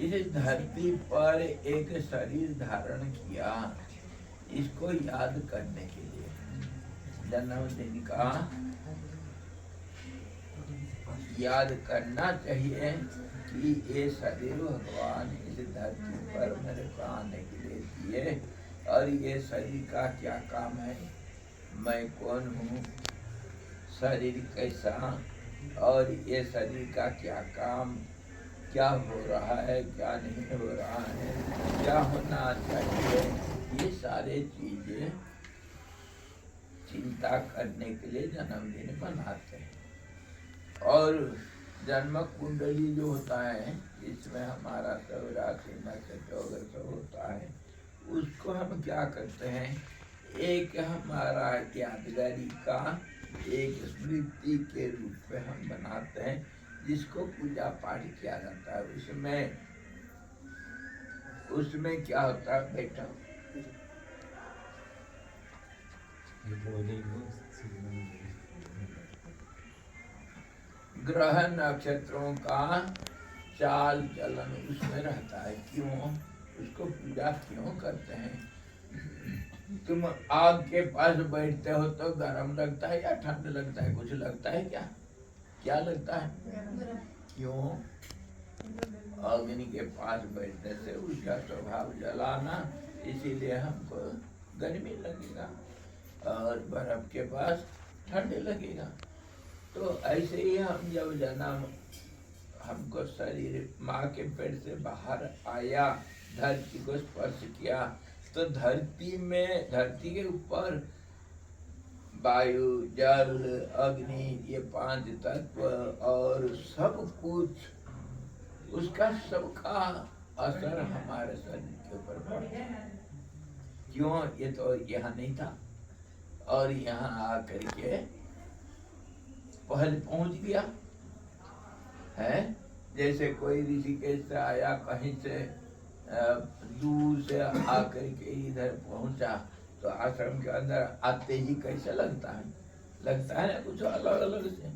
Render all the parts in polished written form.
इस धरती पर एक शरीर धारण किया, इसको याद करने के लिए जन्मदिन का याद करना चाहिए कि ये शरीर भगवान इस धरती पर मेरे को आने के लिए दिए, और ये शरीर का क्या काम है, मैं कौन हूँ, शरीर कैसा, और ये शरीर का क्या काम, क्या हो रहा है, क्या नहीं हो रहा है, क्या होना चाहिए, ये सारे चीजें चिंता करने के लिए जन्मदिन मनाते हैं। और जन्म कुंडली जो होता है, इसमें हमारा सब राशि नक्षत्र वगैरह सब होता है, उसको हम क्या करते हैं, एक हमारा यादगारी का एक स्मृति के रूप में हम बनाते हैं, जिसको पूजा पाठ किया जाता है। उसमें क्या होता है बेटा, ग्रह नक्षत्रों का चाल चलन उसमें रहता है। क्यों उसको पूजा क्यों करते हैं? तुम आग के पास बैठते हो तो गर्म लगता है या ठंड लगता है? कुछ लगता है क्या? क्या लगता है? क्यों? अग्नि के पास बैठने से उसका स्वभाव जलाना, इसीलिए हमको गर्मी लगेगा, और बर्फ के पास ठंड लगेगा। तो ऐसे ही हम जब जन्म, हमको शरीर माँ के पेट से बाहर आया, धरती को स्पर्श किया, तो धरती के ऊपर वायु, जल, अग्नि, ये 5 तत्व और सब कुछ, उसका सबका असर हमारे शरीर के ऊपर पड़ता है। क्यों? ये तो यहाँ नहीं था, और यहाँ आकर के पहले पहुंच गया है। जैसे कोई ऋषिकेश से आया, कहीं से दूर से आकर के इधर पहुंचा, तो आश्रम के अंदर आते ही कैसा लगता है? लगता है ना कुछ अलग अलग से,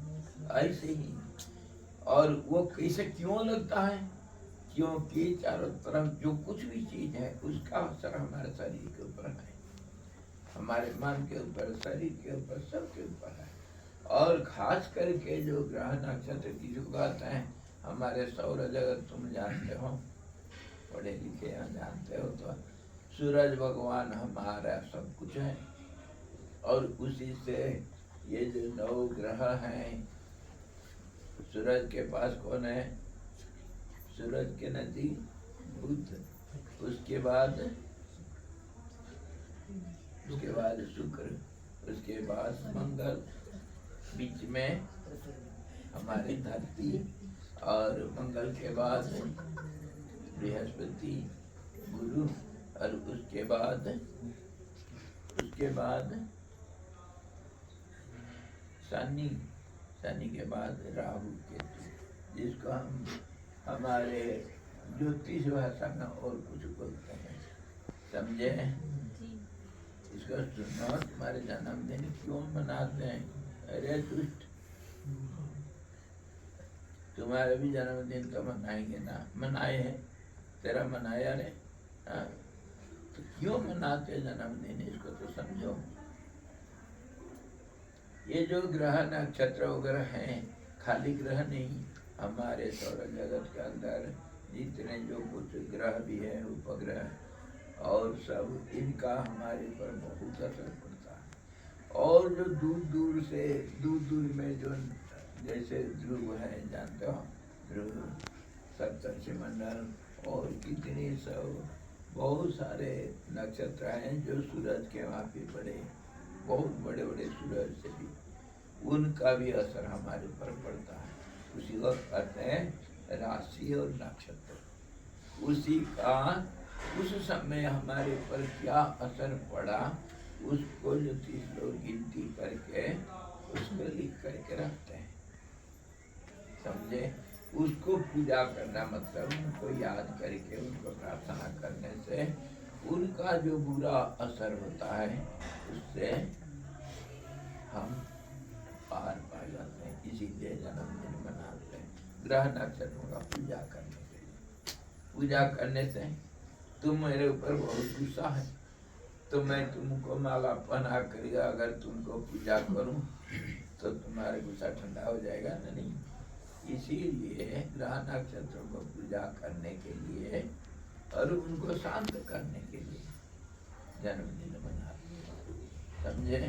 ऐसे ही। और वो कैसे क्यों लगता है? क्योंकि चारों तरफ जो कुछ भी चीज है, उसका असर हमारे शरीर के ऊपर है, हमारे मन के ऊपर, शरीर के ऊपर, सबके ऊपर है। और खास करके जो ग्रह नक्षत्र की जो बात है, हमारे सौर जगत तुम जानते हो, पढ़े लिखे हैं, जानते हो, तो सूरज भगवान हमारा सब कुछ है, और उसी से ये जो 9 ग्रह हैं, सूरज के पास कौन है? सूरज के नजदीक बुध, उसके बाद शुक्र, उसके बाद मंगल, बीच में हमारी धरती, और मंगल के बाद बृहस्पति, गुरु, और उसके बाद शनि के बाद राहु, केतु, जिसको हम हमारे ज्योतिष भाषा में और कुछ बोलते हैं, समझे? इसका सुनो, तुम्हारे जन्मदिन क्यों मनाते हैं? अरे दुष्ट, तुम्हारे भी जन्मदिन तो मनाएंगे ना? मनाए हैं, तेरा मनाया रे, हाँ? तो क्यों मनाते जन्मदिन, इसको तो समझो। ये जो ग्रह नक्षत्र वगैरह हैं, खाली ग्रह नहीं, हमारे सौर जगत के अंदर जितने जो कुछ ग्रह भी है, उपग्रह और सब, इनका हमारे पर बहुत असर पड़ता है। और जो दूर दूर में जो, जैसे ध्रुव है, जानते हो ध्रुव, सप्तर्षि मंडल, और कितने सब बहुत सारे नक्षत्र हैं जो सूरज के वहाँ पे पड़े, बहुत बड़े बड़े सूरज से भी, उनका भी असर हमारे पर पड़ता है। उसी को कहते हैं राशि और नक्षत्र। उसी का उस समय हमारे पर क्या असर पड़ा, उसको ज्योतिष लोग गिनती करके उसको लिख करके रखते हैं, समझे? उसको पूजा करना मतलब उनको याद करके, उनको प्रार्थना करने से उनका जो बुरा असर होता है, उससे हम पार पा जाते हैं। इसीलिए जन्मदिन मनाते हैं, ग्रह नक्षत्रों का पूजा करने के लिए। पूजा करने से तुम मेरे ऊपर बहुत गुस्सा है, तो मैं तुमको माला पहना कर अगर तुमको पूजा करूं तो तुम्हारा गुस्सा ठंडा हो जाएगा ना? नहीं। इसीलिए ग्रह नक्षत्रों को पूजा करने के लिए और उनको शांत करने के लिए जन्मदिन मनाते हैं, समझे?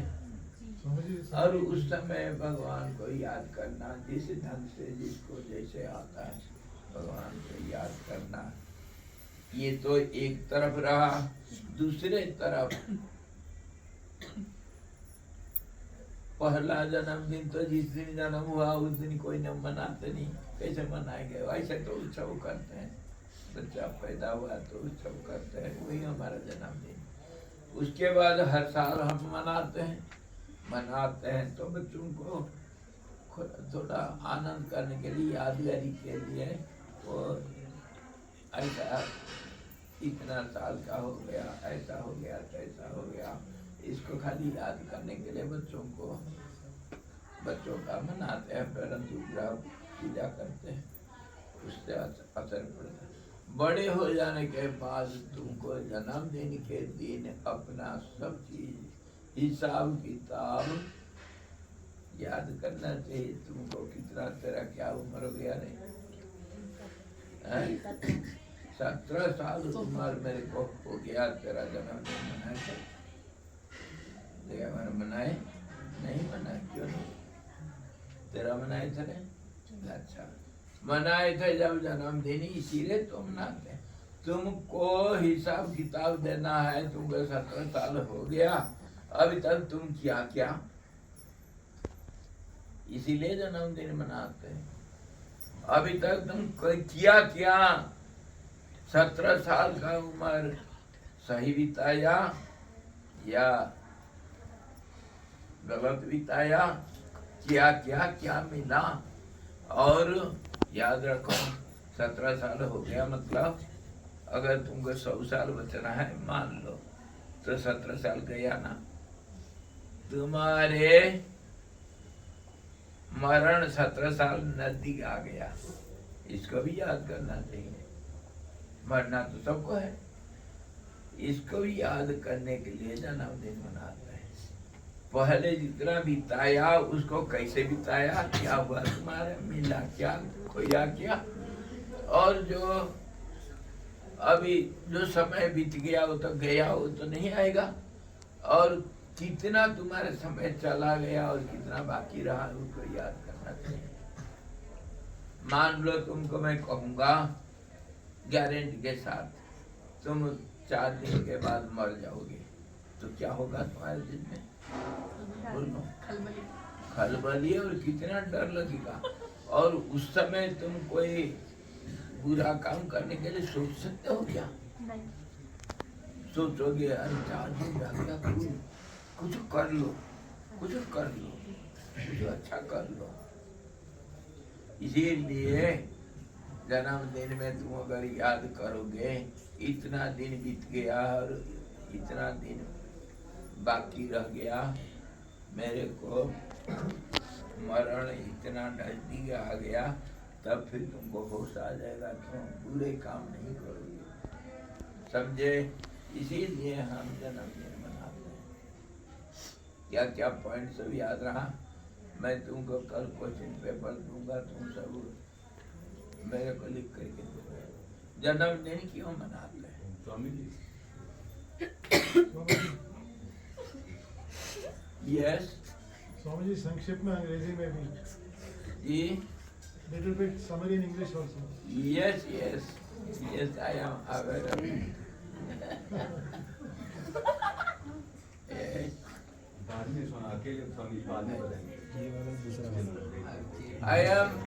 और उस समय भगवान को याद करना, जिस ढंग से जिसको जैसे आता है भगवान को याद करना। ये तो एक तरफ रहा। दूसरे तरफ पहला जन्मदिन तो जिस दिन जन्म हुआ उस दिन कोई न मनाते नहीं, कैसे मनाएंगे? ऐसे तो उत्सव करते हैं, बच्चा पैदा हुआ तो उत्सव करते हैं, वही हमारा जन्मदिन। उसके बाद हर साल हम मनाते हैं तो बच्चों को थोड़ा आनंद करने के लिए, यादगारी के लिए, वो ऐसा इतना साल का हो गया, ऐसा हो गया, तैसा हो गया, इसको खाली याद करने के लिए बच्चों का मनाते हैं, परंतु ग्रह पूजा करते हैं, उससे असर पड़ता है। बड़े हो जाने के बाद तुमको जन्मदिन के दिन अपना सब चीज हिसाब किताब याद करना चाहिए। तुमको कितना, तेरा क्या उम्र हो गया? नहीं 17 साल उम्र मेरे को हो गया, तेरा जन्मदिन मनाए? मनाए नहीं? मनाए क्यों नहीं? तेरा मनाए थे? अच्छा, मनाए थे जब जन्मदिन, इसीलिए तो मनाते हैं। तुमको हिसाब किताब देना है, तुमको 17 साल हो गया, अभी तक तुम क्या क्या, इसीलिए जन्मदिन मनाते हैं। अभी तक तुम किया क्या? 17 साल का उम्र सही बिताया या गलत बिताया? क्या क्या क्या मिला? और याद रखो 17 साल हो गया मतलब अगर तुमको 100 साल बचना है मान लो, तो 17 साल गया ना। तुम्हारे मरण 17 साल नजदीक आ गया, इसको भी याद करना चाहिए। मरना तो सबको है, इसको भी याद करने के लिए जन्मदिन मनाते हैं। पहले जितना बिताया उसको कैसे बिताया, क्या हुआ तुम्हारे, मिला क्या, खोया क्या, और जो अभी जो समय बीत गया वो तो गया, वो तो नहीं आएगा। और कितना तुम्हारे समय चला गया और कितना बाकी रहा उसको याद करना चाहिए। मान लो तुमको मैं कहूँगा गारंटी के साथ तुम 4 दिन के बाद मर जाओगे, तो क्या होगा तुम्हारे दिल में? बोलो। खलबली और कितना डर लगेगा। और उस समय तुम कोई बुरा काम करने के लिए सोच सकते हो क्या? नहीं। सोचोगे अरे 4 दिन रह गया, कुछ कर लो, कुछ कर लो, कुछ अच्छा कर लो। इसीलिए जन्मदिन में तुम अगर याद करोगे इतना दिन बीत गया और इतना दिन बाकी रह गया, मेरे को मरण इतना नजदीक आ गया, तब फिर तुमको होश आ जाएगा, तुम बुरे काम नहीं करोगे, समझे? इसीलिए हम जन्मदिन मनाते हैं। क्या क्या पॉइंट सब याद रहा? मैं तुमको कल क्वेश्चन पेपर दूंगा, तुम सब मेरे को लिख करके दो। जन्मदिन क्यों मनाते हैं? स्वामी जी। यस स्वामी जी, संक्षिप्त में अंग्रेजी में भी जी, little bit summary in English also. yes, I am aware of it. I am